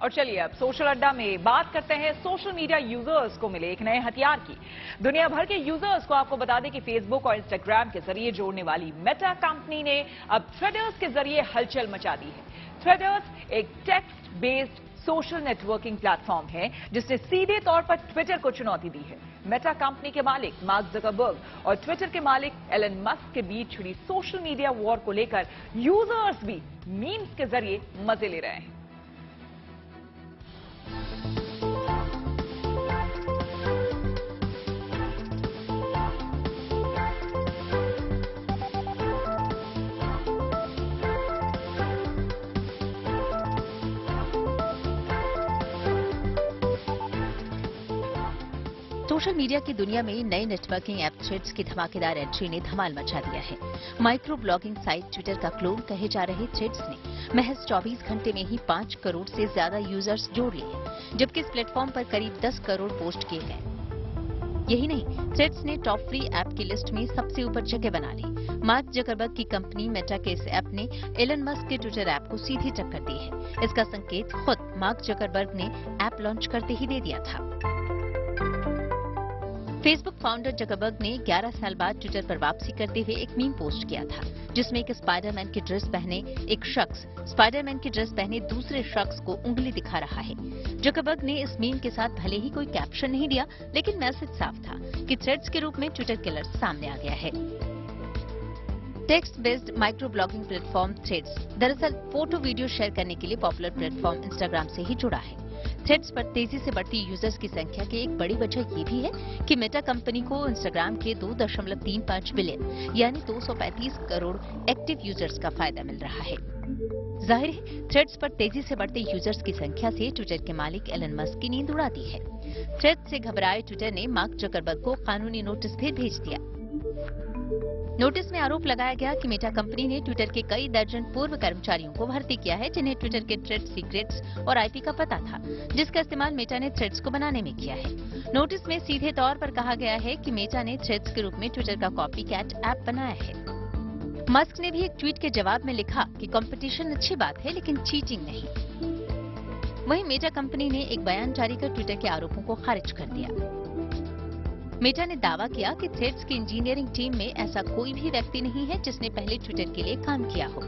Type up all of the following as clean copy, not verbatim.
और चलिए अब सोशल अड्डा में बात करते हैं सोशल मीडिया यूजर्स को मिले एक नए हथियार की। दुनिया भर के यूजर्स को आपको बता दें कि फेसबुक और इंस्टाग्राम के जरिए जोड़ने वाली मेटा कंपनी ने अब थ्रेडर्स के जरिए हलचल मचा दी है। थ्रेडर्स एक text based social networking platform है जिसने सीधे तौर पर ट्विटर को चुनौती दी है। मेटा कंपनी के मालिक मार्क जकरबर्ग और ट्विटर के मालिक एलन मस्क के बीच छिड़ी सोशल मीडिया वॉर को लेकर यूजर्स भी मीम्स के जरिए मजे ले रहे हैं। सोशल मीडिया की दुनिया में नए नेटवर्किंग ऐप थ्रेड्स की धमाकेदार एंट्री ने धमाल मचा दिया है। माइक्रो ब्लॉगिंग साइट ट्विटर का क्लोन कहे जा रहे थ्रेड्स ने महज 24 घंटे में ही 5 करोड़ से ज्यादा यूजर्स जोड़ लिए, जबकि इस प्लेटफॉर्म पर करीब 10 करोड़ पोस्ट किए गए। यही नहीं, थ्रेड्स ने टॉप फ्री ऐप की लिस्ट में सबसे ऊपर जगह बना ली। मार्क जकरबर्ग की कंपनी मेटा के इस ऐप ने एलन मस्क के ट्विटर ऐप को सीधी टक्कर दी है। इसका संकेत खुद मार्क जकरबर्ग ने ऐप लॉन्च करते ही दे दिया था। फेसबुक फाउंडर जकरबर्ग ने 11 साल बाद ट्विटर पर वापसी करते हुए एक मीम पोस्ट किया था, जिसमें एक स्पाइडरमैन की ड्रेस पहने एक शख्स स्पाइडरमैन की ड्रेस पहने दूसरे शख्स को उंगली दिखा रहा है। जकरबर्ग ने इस मीम के साथ भले ही कोई कैप्शन नहीं दिया, लेकिन मैसेज साफ था कि थ्रेड्स के रूप में ट्विटर किलर सामने आ गया है। Text based micro blogging platform threads दरअसल फोटो वीडियो शेयर करने के लिए पॉपुलर प्लेटफॉर्म इंस्टाग्राम से ही जुड़ा है। थ्रेड्स पर तेजी से बढ़ती यूजर्स की संख्या की एक बड़ी वजह ये भी है कि मेटा कंपनी को इंस्टाग्राम के 2.35 बिलियन यानी 235 करोड़ एक्टिव यूजर्स का फायदा मिल रहा है। जाहिर है, थ्रेड्स पर तेजी से बढ़ते यूजर्स की संख्या से ट्विटर के मालिक एलन मस्क की नींद उड़ा दी है। थ्रेड्स से घबराए ट्विटर ने मार्क जकरबर्ग को कानूनी नोटिस भी भेज दिया। नोटिस में आरोप लगाया गया कि मेटा कंपनी ने ट्विटर के कई दर्जन पूर्व कर्मचारियों को भर्ती किया है, जिन्हें ट्विटर के ट्रेड सीक्रेट्स और आईपी का पता था, जिसका इस्तेमाल मेटा ने थ्रेड्स को बनाने में किया है। नोटिस में सीधे तौर पर कहा गया है कि मेटा ने थ्रेड्स के रूप में ट्विटर का कॉपीकैट ऐप बनाया है। मस्क ने भी एक ट्वीट के जवाब में लिखा कि कंपटीशन अच्छी बात है, लेकिन चीटिंग नहीं। वहीं मेटा कंपनी ने एक बयान जारी कर ट्विटर के आरोपों को खारिज कर दिया। मेटा ने दावा किया कि थ्रेड्स की इंजीनियरिंग टीम में ऐसा कोई भी व्यक्ति नहीं है जिसने पहले ट्विटर के लिए काम किया हो।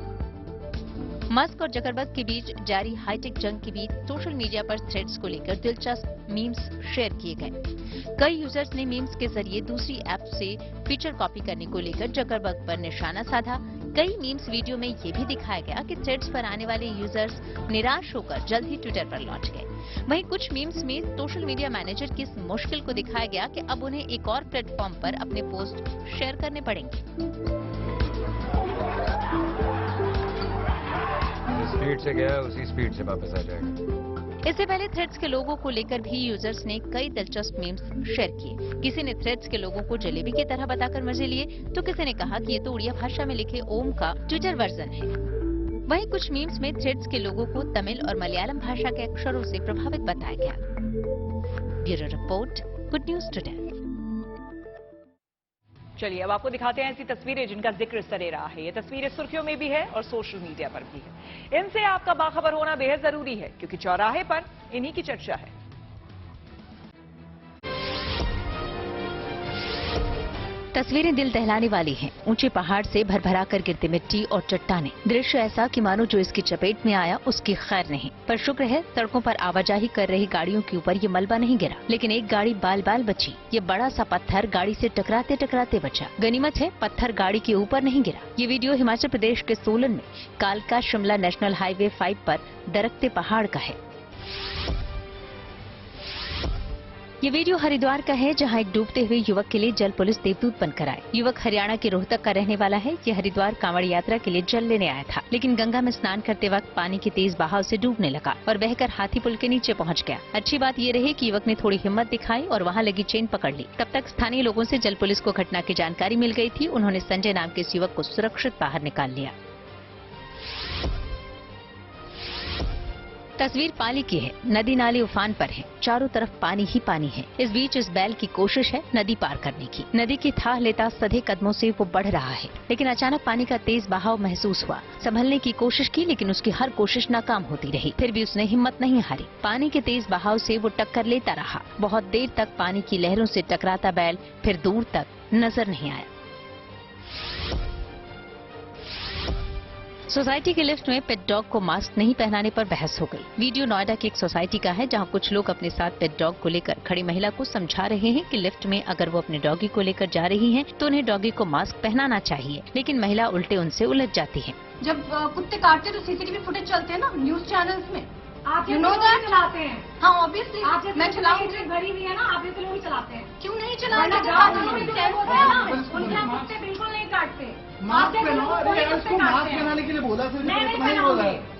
मस्क और जकरबर्ग के बीच जारी हाईटेक जंग के बीच सोशल मीडिया पर थ्रेड्स को लेकर दिलचस्प मीम्स शेयर किए गए। कई यूजर्स ने मीम्स के जरिए दूसरी ऐप से फीचर कॉपी करने को लेकर जकरबर्ग पर निशाना साधा। कई मीम्स वीडियो में ये भी दिखाया गया कि थ्रेड्स पर आने वाले यूजर्स निराश होकर जल्द ही ट्विटर पर लौट गए। वहीं कुछ मीम्स में सोशल मीडिया मैनेजर की इस मुश्किल को दिखाया गया कि अब उन्हें एक और प्लेटफॉर्म पर अपने पोस्ट शेयर करने पड़ेंगे। स्पीड से गया उसी स्पीड से वापस आ जाएगा। इससे पहले थ्रेड्स के लोगों को लेकर भी यूजर्स ने कई दिलचस्प मीम्स शेयर किए। किसी ने थ्रेड्स के लोगों को जलेबी की तरह बताकर मजे लिए, तो किसी ने कहा कि ये तो उड़िया भाषा में लिखे ओम का ट्विटर वर्जन है। वहीं कुछ मीम्स में थ्रेड्स के लोगों को तमिल और मलयालम भाषा के अक्षरों से प्रभावित बताया गया। Bureau report, good news today. चलिए अब आपको दिखाते हैं ऐसी तस्वीरें जिनका जिक्र सरे रहा है। ये तस्वीरें सुर्खियों में भी है और सोशल मीडिया पर भी है। इनसे आपका बाखबर होना बेहद जरूरी है, क्योंकि चौराहे पर इन्हीं की चर्चा है। तस्वीरें दिल दहलाने वाली हैं। ऊंचे पहाड़ से भरभरा कर गिरती मिट्टी और चट्टानें। दृश्य ऐसा कि मानो जो इसकी चपेट में आया उसकी खैर नहीं। पर शुक्र है सड़कों पर आवाजाही कर रही गाड़ियों के ऊपर ये मलबा नहीं गिरा, लेकिन एक गाड़ी बाल बाल बची। ये बड़ा सा पत्थर गाड़ी से टकराते टकराते बचा। गनीमत है पत्थर गाड़ी के ऊपर नहीं गिरा। ये वीडियो हिमाचल प्रदेश के सोलन में कालका शिमला नेशनल हाईवे 5 पर दरकते पहाड़ का है। ये वीडियो हरिद्वार का है, जहां एक डूबते हुए युवक के लिए जल पुलिस देवदूत बनकर आए। युवक हरियाणा के रोहतक का रहने वाला है। ये हरिद्वार कांवड़ यात्रा के लिए जल लेने आया था, लेकिन गंगा में स्नान करते वक्त पानी के तेज बहाव से डूबने लगा और बहकर हाथी पुल के नीचे पहुंच गया। अच्छी बात ये रही कि युवक ने थोड़ी हिम्मत दिखाई और वहां लगी चेन पकड़ ली। तब तक स्थानीय लोगों से जल पुलिस को घटना की जानकारी मिल गई थी। उन्होंने संजय नाम के इस युवक को सुरक्षित बाहर निकाल लिया। तस्वीर पाली की है। नदी नाले उफान पर है, चारों तरफ पानी ही पानी है। इस बीच इस बैल की कोशिश है नदी पार करने की। नदी की थाह लेता सधे कदमों से वो बढ़ रहा है, लेकिन अचानक पानी का तेज बहाव महसूस हुआ। संभलने की कोशिश की, लेकिन उसकी हर कोशिश नाकाम होती रही। फिर भी उसने हिम्मत नहीं हारी। पानी के तेज बहाव से वो टक्कर लेता रहा। बहुत देर तक पानी की लहरों से टकराता बैल फिर दूर तक नजर नहीं आया। सोसाइटी के लिफ्ट में पेट डॉग को मास्क नहीं पहनाने पर बहस हो गई। वीडियो नोएडा की एक सोसाइटी का है, जहां कुछ लोग अपने साथ पेट डॉग को लेकर खड़ी महिला को समझा रहे हैं कि लिफ्ट में अगर वो अपने डॉगी को लेकर जा रही हैं, तो उन्हें डॉगी को मास्क पहनाना चाहिए, लेकिन महिला उल्टे उनसे उलझ जाती है। जब कुत्ते काटते हैं तो सीसीटीवी फुटेज चलते हैं ना न्यूज चैनल्स में। आप ये You know लोग that? चलाते हैं। हाँ ऑब्वियसली आप जैसे मैं चलाऊंगी। ट्रेन भरी हुई है ना, आप ये लोग ही चलाते हैं। क्यों नहीं वरना चलाऊंगी? गाँव में जो लोग होते हैं ना, उनके यहाँ कुत्ते बिल्कुल नहीं काटते। मास्क आप जैसे पहनो। लोग अरे कोई यार, कुत्ते उसको मास्क काटते हैं। पहनाने के लिए बोला, फिर मैं नहीं इतना ही बोला। पहनाऊंगी।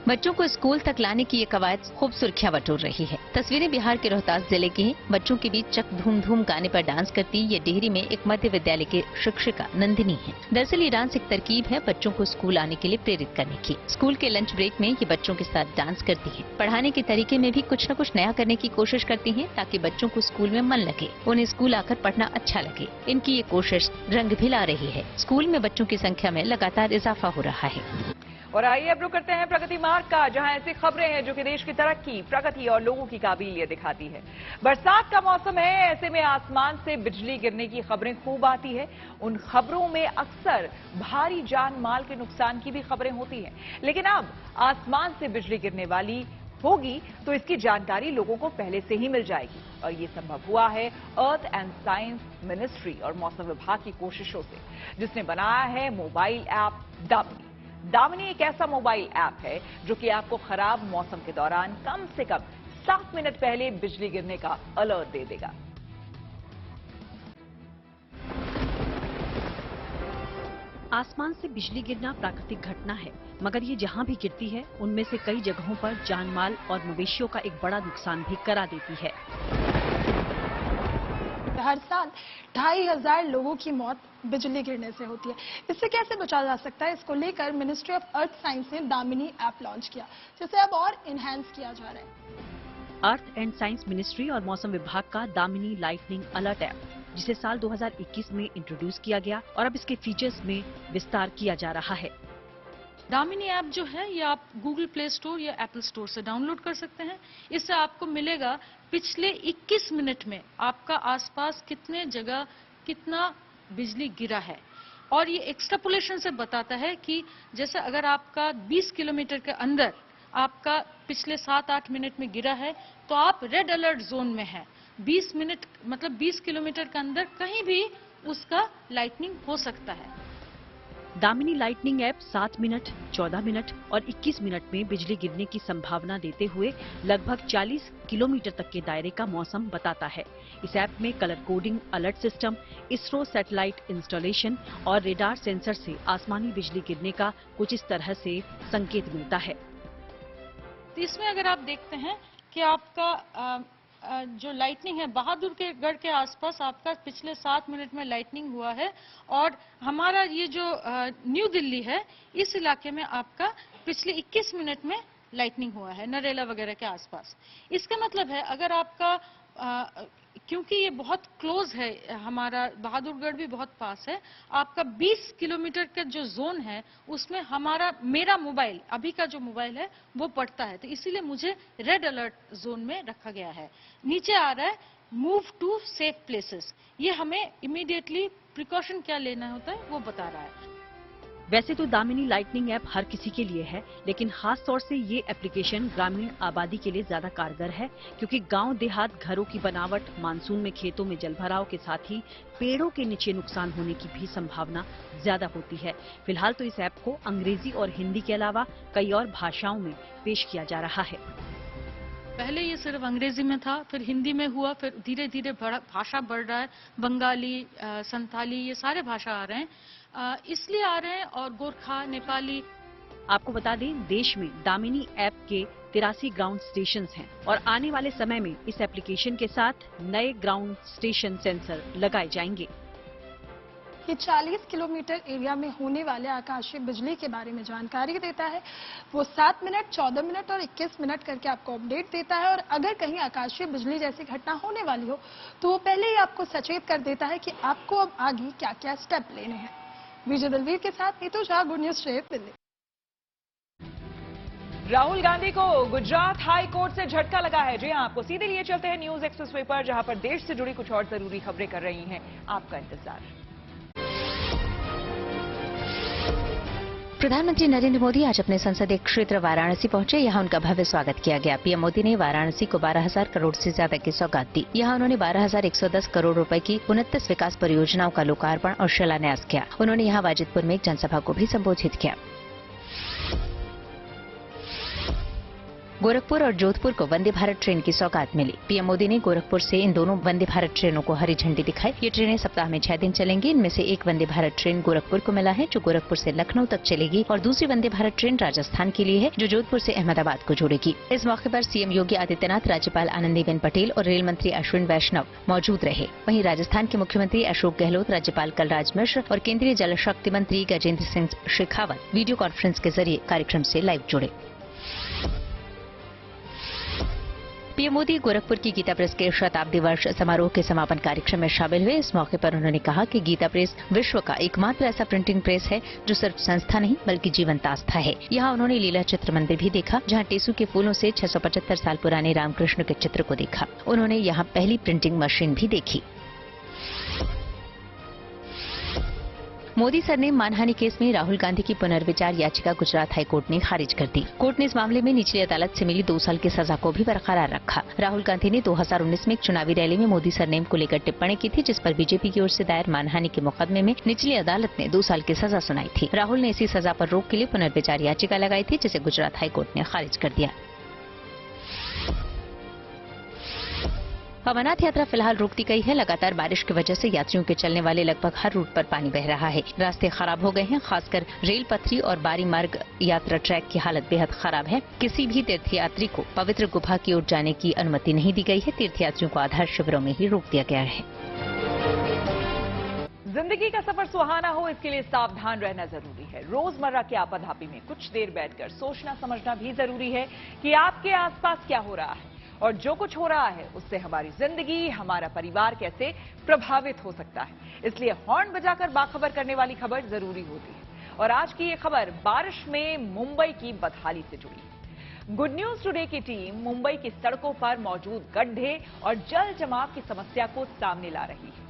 बच्चों को स्कूल तक लाने की ये कवायद खूब सुर्खियां बटोर रही है। तस्वीरें बिहार के रोहतास जिले की हैं। बच्चों के बीच चक धूम धूम गाने पर डांस करती ये डिहरी में एक मध्य विद्यालय की शिक्षिका नंदिनी है। दरअसल ये डांस एक तरकीब है बच्चों को स्कूल आने के लिए प्रेरित करने की। स्कूल के लंच ब्रेक में ये बच्चों के साथ डांस करती है। पढ़ाने के तरीके में भी कुछ न कुछ नया करने की कोशिश करती है, ताकि बच्चों को स्कूल में मन लगे, उन्हें स्कूल आकर पढ़ना अच्छा लगे। इनकी ये कोशिश रंग भी ला रही है। स्कूल में बच्चों की संख्या में लगातार इजाफा हो रहा है। और आइए अब रुक करते हैं प्रगति मार्ग का, जहां ऐसी खबरें हैं जो कि देश की तरक्की, प्रगति और लोगों की काबिलियत दिखाती है। बरसात का मौसम है, ऐसे में आसमान से बिजली गिरने की खबरें खूब आती है। उन खबरों में अक्सर भारी जान माल के नुकसान की भी खबरें होती हैं, लेकिन अब आसमान से बिजली गिरने वाली होगी तो इसकी जानकारी लोगों को पहले से ही मिल जाएगी। और ये संभव हुआ है अर्थ एंड साइंस मिनिस्ट्री और मौसम विभाग की कोशिशों से, जिसने बनाया है मोबाइल ऐप दामिनी। दामिनी एक ऐसा मोबाइल ऐप है जो कि आपको खराब मौसम के दौरान कम से कम 7 मिनट पहले बिजली गिरने का अलर्ट दे देगा। आसमान से बिजली गिरना प्राकृतिक घटना है, मगर ये जहाँ भी गिरती है उनमें से कई जगहों पर जान माल और मवेशियों का एक बड़ा नुकसान भी करा देती है। हर साल 2500 लोगों की मौत बिजली गिरने से होती है। इससे कैसे बचा जा सकता है, इसको लेकर मिनिस्ट्री ऑफ अर्थ साइंस ने दामिनी ऐप लॉन्च किया, जिसे अब और इनहैंस किया जा रहा है। अर्थ एंड साइंस मिनिस्ट्री और मौसम विभाग का दामिनी लाइटनिंग अलर्ट ऐप, जिसे साल 2021 में इंट्रोड्यूस किया गया और अब इसके फीचर्स में विस्तार किया जा रहा है। दामिनी ऐप जो है ये आप गूगल प्ले स्टोर या एप्पल स्टोर से डाउनलोड कर सकते हैं। इससे आपको मिलेगा पिछले 21 मिनट में आपका आसपास कितने जगह कितना बिजली गिरा है, और ये एक्सट्रापोलेशन से बताता है कि जैसे अगर आपका 20 किलोमीटर के अंदर आपका पिछले 7-8 मिनट में गिरा है तो आप रेड अलर्ट जोन में है। 20 मिनट मतलब 20 किलोमीटर के अंदर कहीं भी उसका लाइटनिंग हो सकता है। Damini lightning app 7 minute, 14 minute और 21 मिनट में बिजली गिरने की संभावना देते हुए लगभग 40 किलोमीटर तक के दायरे का मौसम बताता है। इस ऐप में colour coding, alert system, ISRO satellite installation और रेडार सेंसर से आसमानी बिजली गिरने का कुछ इस तरह से संकेत मिलता है। तो इसमें अगर आप देखते हैं कि आपका जो लाइटनिंग है बहादुर के गढ़ के आसपास आपका पिछले 7 मिनट में लाइटनिंग हुआ है, और हमारा ये जो न्यू दिल्ली है इस इलाके में आपका पिछले 21 मिनट में लाइटनिंग हुआ है, नरेला वगैरह के आसपास। इसका मतलब है अगर आपका क्योंकि ये बहुत क्लोज है, हमारा बहादुरगढ़ भी बहुत पास है, आपका 20 किलोमीटर का जो जोन है उसमें मेरा मोबाइल अभी का जो मोबाइल है वो पड़ता है, तो इसीलिए मुझे रेड अलर्ट जोन में रखा गया है। नीचे आ रहा है मूव टू सेफ प्लेसेस, ये हमें इमीडिएटली प्रिकॉशन क्या लेना होता है वो बता रहा है। वैसे तो दामिनी लाइटनिंग ऐप हर किसी के लिए है, लेकिन खास तौर से ये एप्लीकेशन ग्रामीण आबादी के लिए ज्यादा कारगर है, क्योंकि गांव देहात घरों की बनावट, मानसून में खेतों में जलभराव के साथ ही पेड़ों के नीचे नुकसान होने की भी संभावना ज्यादा होती है। फिलहाल तो इस ऐप को अंग्रेजी और हिंदी के अलावा कई और भाषाओं में पेश किया जा रहा है। पहले ये सिर्फ अंग्रेजी में था, फिर हिंदी में हुआ, फिर धीरे धीरे भाषा बढ़ रहा है, बंगाली, संथाली, ये सारे भाषा आ रहे हैं, इसलिए आ रहे हैं, और गोरखा, नेपाली। आपको बता दें, देश में दामिनी ऐप के 83 ग्राउंड स्टेशन हैं और आने वाले समय में इस एप्लीकेशन के साथ नए ग्राउंड स्टेशन सेंसर लगाए जाएंगे। ये 40 किलोमीटर एरिया में होने वाले आकाशीय बिजली के बारे में जानकारी देता है। वो 7 मिनट, 14 मिनट और 21 मिनट करके आपको अपडेट देता है, और अगर कहीं आकाशीय बिजली जैसी घटना होने वाली हो तो वो पहले ही आपको सचेत कर देता है कि आपको अब आगे क्या क्या स्टेप लेने हैं। विजय दलवीर के साथ Neetu Jha, good news straight Delhi. Rahul Gandhi को गुजरात हाई कोर्ट से झटका लगा है। जी हां, आपको सीधे लिए चलते हैं न्यूज एक्सप्रेसवे पर, जहां पर देश से जुड़ी कुछ और जरूरी खबरें कर रही हैं आपका इंतजार। प्रधानमंत्री नरेंद्र मोदी आज अपने संसदीय क्षेत्र वाराणसी पहुंचे। यहां उनका भव्य स्वागत किया गया। पीएम मोदी ने वाराणसी को 12,000 करोड़ से ज्यादा की सौगात दी। यहां उन्होंने 12,110 करोड़ रुपए की 29 विकास परियोजनाओं का लोकार्पण और शिलान्यास किया। उन्होंने यहां वाजिदपुर में एक जनसभा को भी संबोधित किया। गोरखपुर और जोधपुर को वंदे भारत ट्रेन की सौगात मिली। पीएम मोदी ने गोरखपुर से इन दोनों वंदे भारत ट्रेनों को हरी झंडी दिखाई। ये ट्रेनें सप्ताह में 6 दिन चलेंगी। इनमें से एक वंदे भारत ट्रेन गोरखपुर को मिला है, जो गोरखपुर से लखनऊ तक चलेगी, और दूसरी वंदे भारत ट्रेन राजस्थान के लिए है, जो जोधपुर से अहमदाबाद को जोड़ेगी। इस मौके पर सीएम योगी आदित्यनाथ, राज्यपाल आनंदीबेन पटेल और रेल मंत्री अश्विन वैष्णव मौजूद रहे। वहीं राजस्थान के मुख्यमंत्री अशोक गहलोत, राज्यपाल कलराज मिश्र और केंद्रीय जल शक्ति मंत्री गजेंद्र सिंह शेखावत वीडियो कॉन्फ्रेंस के जरिए कार्यक्रम से लाइव जुड़े। पीएम मोदी गोरखपुर की गीता प्रेस के शताब्दी वर्ष समारोह के समापन कार्यक्रम में शामिल हुए। इस मौके पर उन्होंने कहा कि गीता प्रेस विश्व का एकमात्र ऐसा प्रिंटिंग प्रेस है जो सिर्फ संस्था नहीं बल्कि जीवंत आस्था है। यहाँ उन्होंने लीला चित्र मंदिर भी देखा, जहाँ टेसू के फूलों से 675 साल पुराने रामकृष्ण के चित्र को देखा। उन्होंने यहाँ पहली प्रिंटिंग मशीन भी देखी। मोदी सरनेम मानहानि केस में राहुल गांधी की पुनर्विचार याचिका गुजरात हाईकोर्ट ने खारिज कर दी। कोर्ट ने इस मामले में निचली अदालत से मिली 2 साल की सजा को भी बरकरार रखा। राहुल गांधी ने 2019 में एक चुनावी रैली में मोदी सरनेम को लेकर टिप्पणी की थी, जिस पर बीजेपी की ओर से दायर मानहानि के मुकदमे में निचली अदालत ने 2 साल की सजा सुनाई थी। राहुल ने इसी सजा पर रोक के लिए पुनर्विचार याचिका लगाई थी, जिसे गुजरात हाईकोर्ट ने खारिज कर दिया। अमरनाथ यात्रा फिलहाल रोक दी गई है। लगातार बारिश की वजह से यात्रियों के चलने वाले लगभग हर रूट पर पानी बह रहा है। रास्ते खराब हो गए हैं, खासकर रेल पथरी और बारी मार्ग यात्रा ट्रैक की हालत बेहद खराब है। किसी भी तीर्थयात्री को पवित्र गुफा की ओर जाने की अनुमति नहीं दी गई है। तीर्थयात्रियों को आधार शिविरों में ही रोक दिया गया है। जिंदगी का सफर सुहाना हो, इसके लिए सावधान रहना जरूरी है। रोजमर्रा के आपाधापी में कुछ देर बैठकर सोचना समझना भी जरूरी है कि आपके आसपास क्या हो रहा है, और जो कुछ हो रहा है उससे हमारी जिंदगी, हमारा परिवार कैसे प्रभावित हो सकता है। इसलिए हॉर्न बजाकर बाखबर करने वाली खबर जरूरी होती है। और आज की ये खबर बारिश में मुंबई की बदहाली से जुड़ी है। गुड न्यूज टुडे की टीम मुंबई की सड़कों पर मौजूद गड्ढे और जल जमाव की समस्या को सामने ला रही है।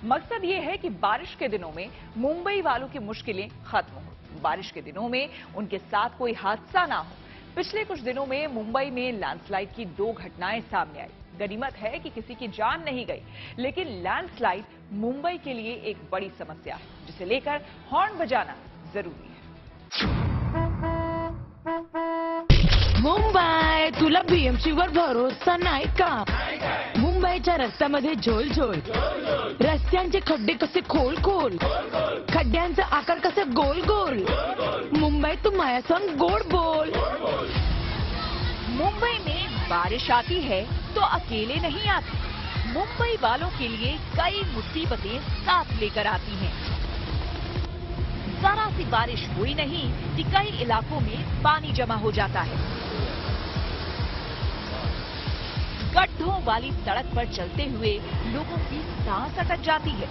मकसद ये है कि बारिश के दिनों में मुंबई वालों की मुश्किलें खत्म हो, बारिश के दिनों में उनके साथ कोई हादसा ना हो। पिछले कुछ दिनों में मुंबई में लैंडस्लाइड की 2 घटनाएं सामने आई। गनीमत है कि किसी की जान नहीं गई, लेकिन लैंडस्लाइड मुंबई के लिए एक बड़ी समस्या है, जिसे लेकर हॉर्न बजाना जरूरी है। मुंबई, तुला बीएमसीवर भरोसा नाही का? मुंबईच्या रस्त्यामध्ये झोल झोल, रस्त्यांचे खड्डे कसे खोल खोल, खड्ड्यांचा आकार कसे गोल गोल। मुंबई तू माया संग गोड बोल। मुंबई में बारिश आती है तो अकेले नहीं आती, मुंबई वालों के लिए कई मुसीबतें साथ लेकर आती हैं। जरा सी बारिश हुई नहीं कि कई इलाकों में पानी जमा हो जाता है। गड्ढों वाली सड़क पर चलते हुए लोगों की सांस अटक जाती है।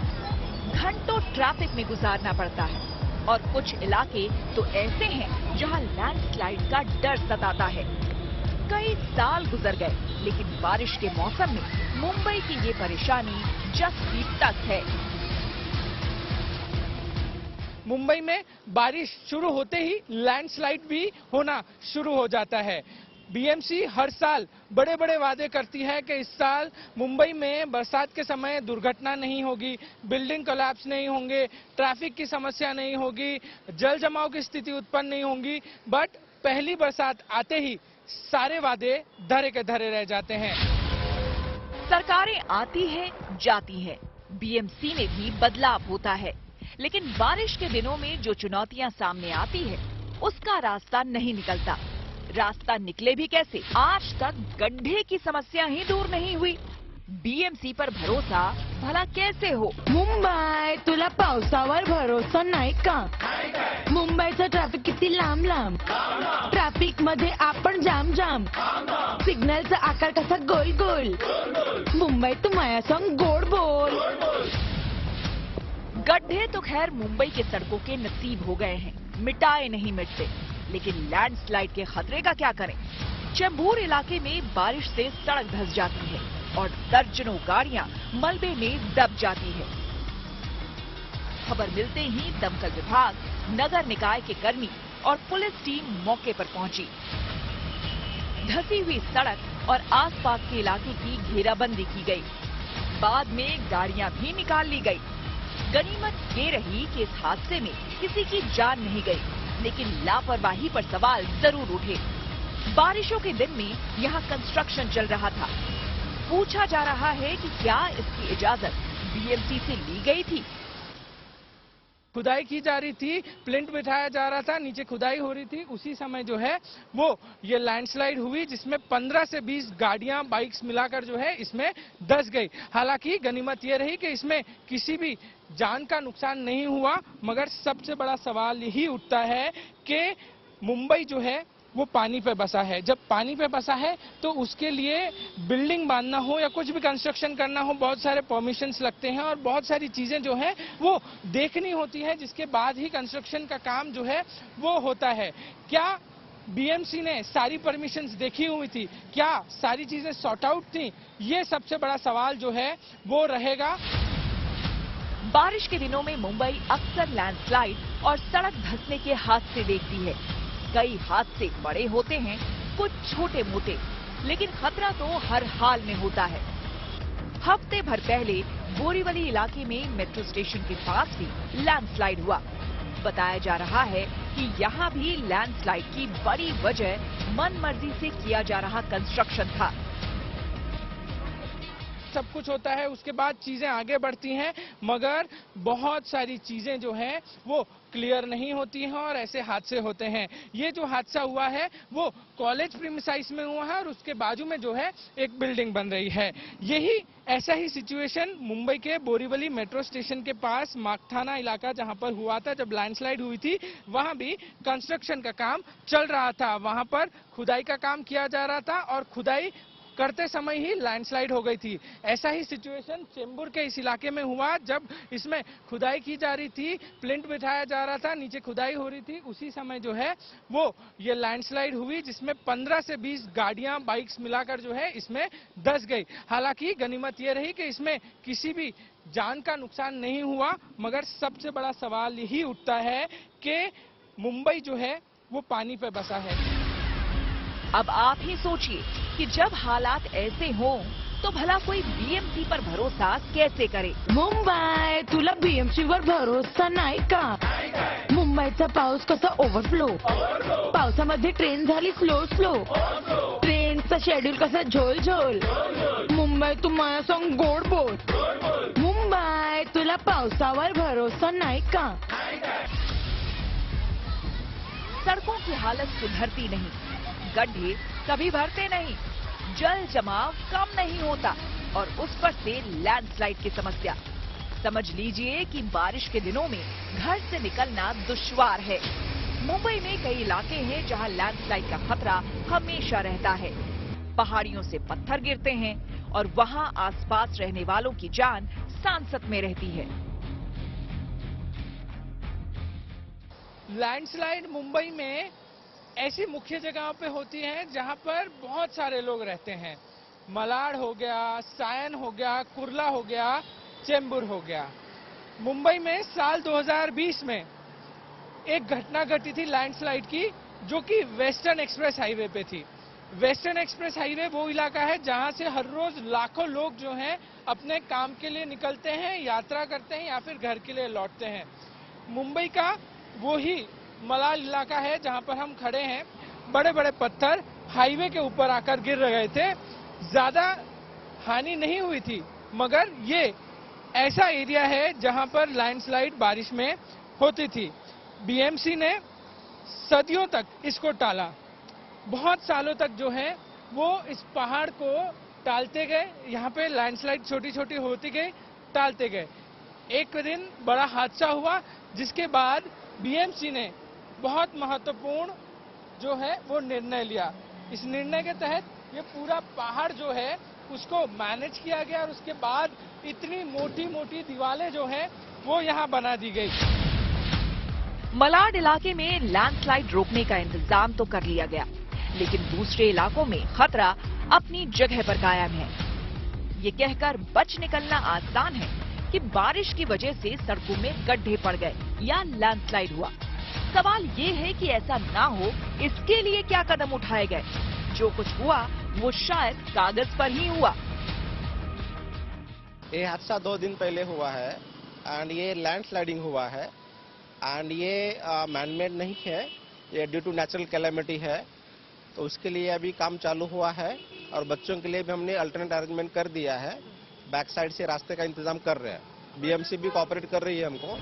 घंटों ट्रैफिक में गुजारना पड़ता है, और कुछ इलाके तो ऐसे हैं जहां लैंडस्लाइड का डर सताता है। कई साल गुजर गए, लेकिन बारिश के मौसम में मुंबई की ये परेशानी जस्ट तक है। मुंबई में बारिश शुरू होते ही लैंडस्लाइड भी होना शुरू हो जाता है। बीएमसी हर साल बड़े बड़े वादे करती है कि इस साल मुंबई में बरसात के समय दुर्घटना नहीं होगी, बिल्डिंग कोलैप्स नहीं होंगे, ट्रैफिक की समस्या नहीं होगी, जल जमाव की स्थिति उत्पन्न नहीं होगी। बट पहली बरसात आते ही सारे वादे धरे के धरे रह जाते हैं। सरकारें आती हैं, जाती हैं, बीएमसी में भी बदलाव होता है, लेकिन बारिश के दिनों में जो चुनौतियां सामने आती है उसका रास्ता नहीं निकलता। रास्ता निकले भी कैसे? आज तक गड्ढे की समस्या ही दूर नहीं हुई। बीएमसी पर भरोसा भला कैसे हो? मुंबई तुला पावसावर भरोसा नाही का? मुंबईचं ट्रॅफिक किती लांब लांब, ट्रॅफिक मध्ये आपण जाम जाम, सिग्नलचा आकार कसा गोल गोल, मुंबई तू माया संग गोड बोल. गड्ढे तो खैर मुंबई के सड़कों के नसीब हो गए हैं, मिटाए नहीं मिटते, लेकिन लैंडस्लाइड के खतरे का क्या करें? चेंबूर इलाके में बारिश से सड़क धंस जाती है और दर्जनों गाड़ियां मलबे में दब जाती है. खबर मिलते ही दमकल विभाग, नगर निकाय के कर्मी और पुलिस टीम मौके पर पहुंची. धंसी हुई सड़क और आसपास के इलाके की घेराबंदी की गई. बाद में गाड़ियां भी निकाल ली गई. गनीमत ये रही कि इस हादसे में किसी की जान नहीं गई, लेकिन लापरवाही पर सवाल जरूर उठे. बारिशों के दिन में यहाँ कंस्ट्रक्शन चल रहा था. पूछा जा रहा है कि क्या इसकी इजाजत बीएमसी से ली गई थी? खुदाई की जा रही थी, प्लिंथ बिठाया जा रहा था, नीचे खुदाई हो रही थी. उसी समय जो है वो ये लैंडस्लाइड हुई, जिसमें 15 से 20 गाड़ियां, बाइक्स मिलाकर जो है इसमें धंस गई. हालांकि गनीमत ये रही कि इसमें किसी भी जान का नुकसान नहीं हुआ, मगर सबसे बड़ा सवाल यही उठता है कि मुंबई जो है वो पानी पे बसा है. जब पानी पे बसा है तो उसके लिए बिल्डिंग बांधना हो या कुछ भी कंस्ट्रक्शन करना हो, बहुत सारे परमिशंस लगते हैं और बहुत सारी चीजें जो है वो देखनी होती है, जिसके बाद ही कंस्ट्रक्शन का काम जो है वो होता है. क्या बीएमसी ने सारी परमिशंस देखी हुई थी? क्या सारी चीजें सॉर्ट आउट थी? ये सबसे बड़ा सवाल जो है वो रहेगा. बारिश के दिनों में मुंबई अक्सर लैंडस्लाइड और सड़क धंसने के हादसे देखती है. कई हादसे बड़े होते हैं, कुछ छोटे मोटे, लेकिन खतरा तो हर हाल में होता है. हफ्ते भर पहले बोरीवली इलाके में मेट्रो स्टेशन के पास भी लैंडस्लाइड हुआ. बताया जा रहा है कि यहाँ भी लैंडस्लाइड की बड़ी वजह मनमर्जी से किया जा रहा कंस्ट्रक्शन था. सब कुछ होता है, उसके बाद चीजें आगे बढ़ती हैं, मगर बहुत सारी चीजें जो हैं वो क्लियर नहीं होती हैं और ऐसे हादसे होते हैं. ये जो हादसा हुआ है वो कॉलेज प्रीमिसाइज में हुआ है और उसके बाजू में जो है एक बिल्डिंग बन रही है. यही ऐसा ही सिचुएशन मुंबई के बोरीवली मेट्रो स्टेशन के पास माकथाना इलाका जहां पर हुआ था. जब लैंडस्लाइड हुई थी वहां भी कंस्ट्रक्शन का काम चल रहा था. वहां पर खुदाई का काम किया जा रहा था और खुदाई करते समय ही लैंडस्लाइड हो गई थी. ऐसा ही सिचुएशन चेंबूर के इस इलाके में हुआ. जब इसमें खुदाई की जा रही थी, प्लिंथ बिठाया जा रहा था, नीचे खुदाई हो रही थी, उसी समय जो है वो ये लैंडस्लाइड हुई, जिसमें 15 से 20 गाड़ियां, बाइक्स मिलाकर जो है इसमें धंस गई. हालांकि गनीमत ये रही कि इसमें किसी भी जान का नुकसान नहीं हुआ, मगर सबसे बड़ा सवाल यही उठता है कि मुंबई जो है वो पानी पे बसा है. अब आप ही सोचिए कि जब हालात ऐसे हों तो भला कोई बीएमसी पर भरोसा कैसे करे? मुंबई तुला बीएमसी वर भरोसा नाही का? मुंबईचा पाऊस कसा ओव्हरफ्लो, पावसामध्ये ट्रेन झाली स्लो स्लो, ट्रेनचा शेड्यूल कसा झोल झोल, मुंबई तू माया संग गोड बोल. मुंबई तुला पावसावर भरोसा नाही का? सड़कों की हालत सुधरती नहीं, गड्ढे कभी भरते नहीं, जल जमाव कम नहीं होता और उस पर से लैंडस्लाइड की समस्या. समझ लीजिए कि बारिश के दिनों में घर से निकलना दुश्वार है. मुंबई में कई इलाके हैं जहां लैंडस्लाइड का खतरा हमेशा रहता है. पहाड़ियों से पत्थर गिरते हैं और वहां आसपास रहने वालों की जान सांसत में रहती है. लैंडस्लाइड मुंबई में ऐसी मुख्य जगहों पे होती है जहां पर बहुत सारे लोग रहते हैं. मलाड हो गया, सायन हो गया, कुर्ला हो गया, चेंबूर हो गया. मुंबई में साल 2020 में एक घटना घटी थी लैंडस्लाइड की, जो कि वेस्टर्न एक्सप्रेस हाईवे पे थी. वेस्टर्न एक्सप्रेस हाईवे वो इलाका है जहां से हर रोज लाखों लोग जो हैं अपने काम के लिए निकलते हैं, यात्रा करते हैं या फिर घर के लिए लौटते हैं. मुंबई का वो ही मलाड इलाका है जहां पर हम खड़े हैं. बड़े बड़े पत्थर हाईवे के ऊपर आकर गिर गए थे. ज्यादा हानि नहीं हुई थी, मगर ये ऐसा एरिया है जहां पर लैंडस्लाइड बारिश में होती थी. बीएमसी ने सदियों तक इसको टाला. बहुत सालों तक जो है वो इस पहाड़ को टालते गए, यहाँ पे लैंडस्लाइड छोटी छोटी होती गई, टालते गए। एक दिन बड़ा हादसा हुआ, जिसके बाद बीएमसी ने बहुत महत्वपूर्ण जो है वो निर्णय लिया। इस निर्णय के तहत ये पूरा पहाड़ जो है उसको मैनेज किया गया और उसके बाद इतनी मोटी मोटी दीवारें जो है वो यहाँ बना दी गई। मलाड इलाके में लैंडस्लाइड रोकने का इंतजाम तो कर लिया गया, लेकिन दूसरे इलाकों में खतरा अपनी जगह पर कायम है। ये कहकर बच निकलना आसान है कि बारिश की वजह से सड़कों में गड्ढे पड़ गए या लैंडस्लाइड हुआ। सवाल ये है कि ऐसा ना हो, इसके लिए क्या कदम उठाए गए? जो कुछ हुआ वो शायद कागज पर ही हुआ। ये हादसा 2 दिन पहले हुआ है एंड ये लैंडस्लाइडिंग हुआ है एंड ये मैनमेड नहीं है, ये ड्यू टू नेचुरल कैलेमिटी है। तो उसके लिए अभी काम चालू हुआ है और बच्चों के लिए भी हमने अल्टरनेट अरेंजमेंट कर दिया है। बैक साइड से रास्ते का इंतजाम कर रहे हैं। बीएमसी भी कोऑपरेट कर रही है हमको।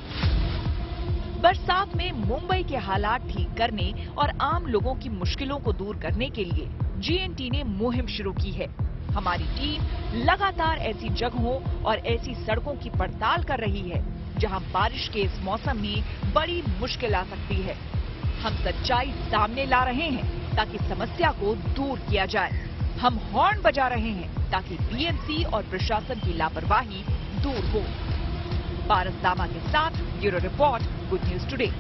बरसात में मुंबई के हालात ठीक करने और आम लोगों की मुश्किलों को दूर करने के लिए जीएनटी ने मुहिम शुरू की है। हमारी टीम लगातार ऐसी जगहों और ऐसी सड़कों की पड़ताल कर रही है जहां बारिश के इस मौसम में बड़ी मुश्किल आ सकती है। हम सच्चाई सामने ला रहे हैं ताकि समस्या को दूर किया जाए। हम हॉर्न बजा रहे हैं ताकि बीएमसी और प्रशासन की लापरवाही दूर हो। पारस दामा के साथ bureau report, good news today.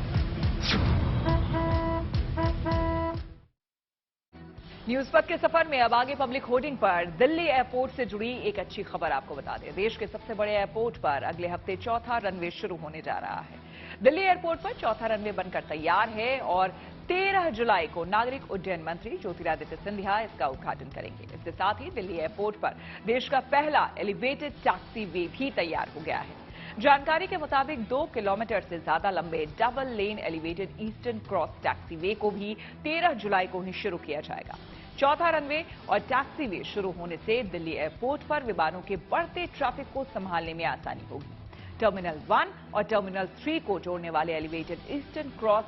News पथ के सफर में अब आगे पब्लिक होर्डिंग पर दिल्ली एयरपोर्ट से जुड़ी एक अच्छी खबर आपको बता दें। देश के सबसे बड़े एयरपोर्ट पर अगले हफ्ते चौथा रनवे शुरू होने जा रहा है। दिल्ली एयरपोर्ट पर चौथा रनवे बनकर तैयार है और 13 जुलाई को नागरिक उड्डयन मंत्री ज्योतिरादित्य सिंधिया इसका उद्घाटन करेंगे। इसके साथ ही दिल्ली एयरपोर्ट पर देश का पहला एलिवेटेड टैक्सी वे भी तैयार हो गया है। जानकारी के मुताबिक 2 किलोमीटर से ज्यादा लंबे double lane elevated eastern cross taxiway को भी 13 जुलाई को ही शुरू किया जाएगा। चौथा रनवे और टैक्सी वे शुरू होने से दिल्ली एयरपोर्ट पर विमानों के बढ़ते ट्रैफिक को संभालने में आसानी होगी। टर्मिनल 1 और टर्मिनल 3 को जोड़ने वाले एलिवेटेड ईस्टर्न क्रॉस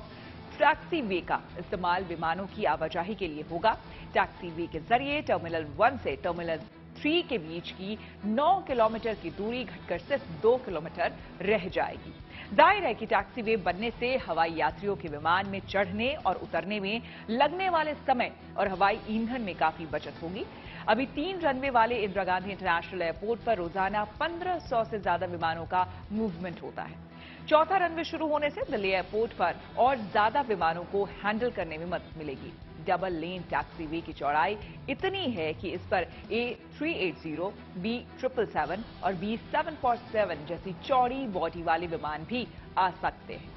टैक्सी वे का इस्तेमाल विमानों की आवाजाही के लिए होगा। टैक्सी वे के जरिए टर्मिनल 1 से टर्मिनल 3 के बीच की 9 किलोमीटर की दूरी घटकर सिर्फ 2 किलोमीटर रह जाएगी। जाहिर है कि टैक्सी वे बनने से हवाई यात्रियों के विमान में चढ़ने और उतरने में लगने वाले समय और हवाई ईंधन में काफी बचत होगी। अभी 3 रनवे वाले इंदिरा गांधी इंटरनेशनल एयरपोर्ट पर रोजाना 1500 से ज्यादा विमानों का मूवमेंट होता है। चौथा रनवे शुरू होने से दिल्ली एयरपोर्ट पर और ज्यादा विमानों को हैंडल करने में मदद मिलेगी। डबल लेन टैक्सी वे की चौड़ाई इतनी है कि इस पर A380, B777 और B747 जैसी चौड़ी बॉडी वाले विमान भी आ सकते हैं।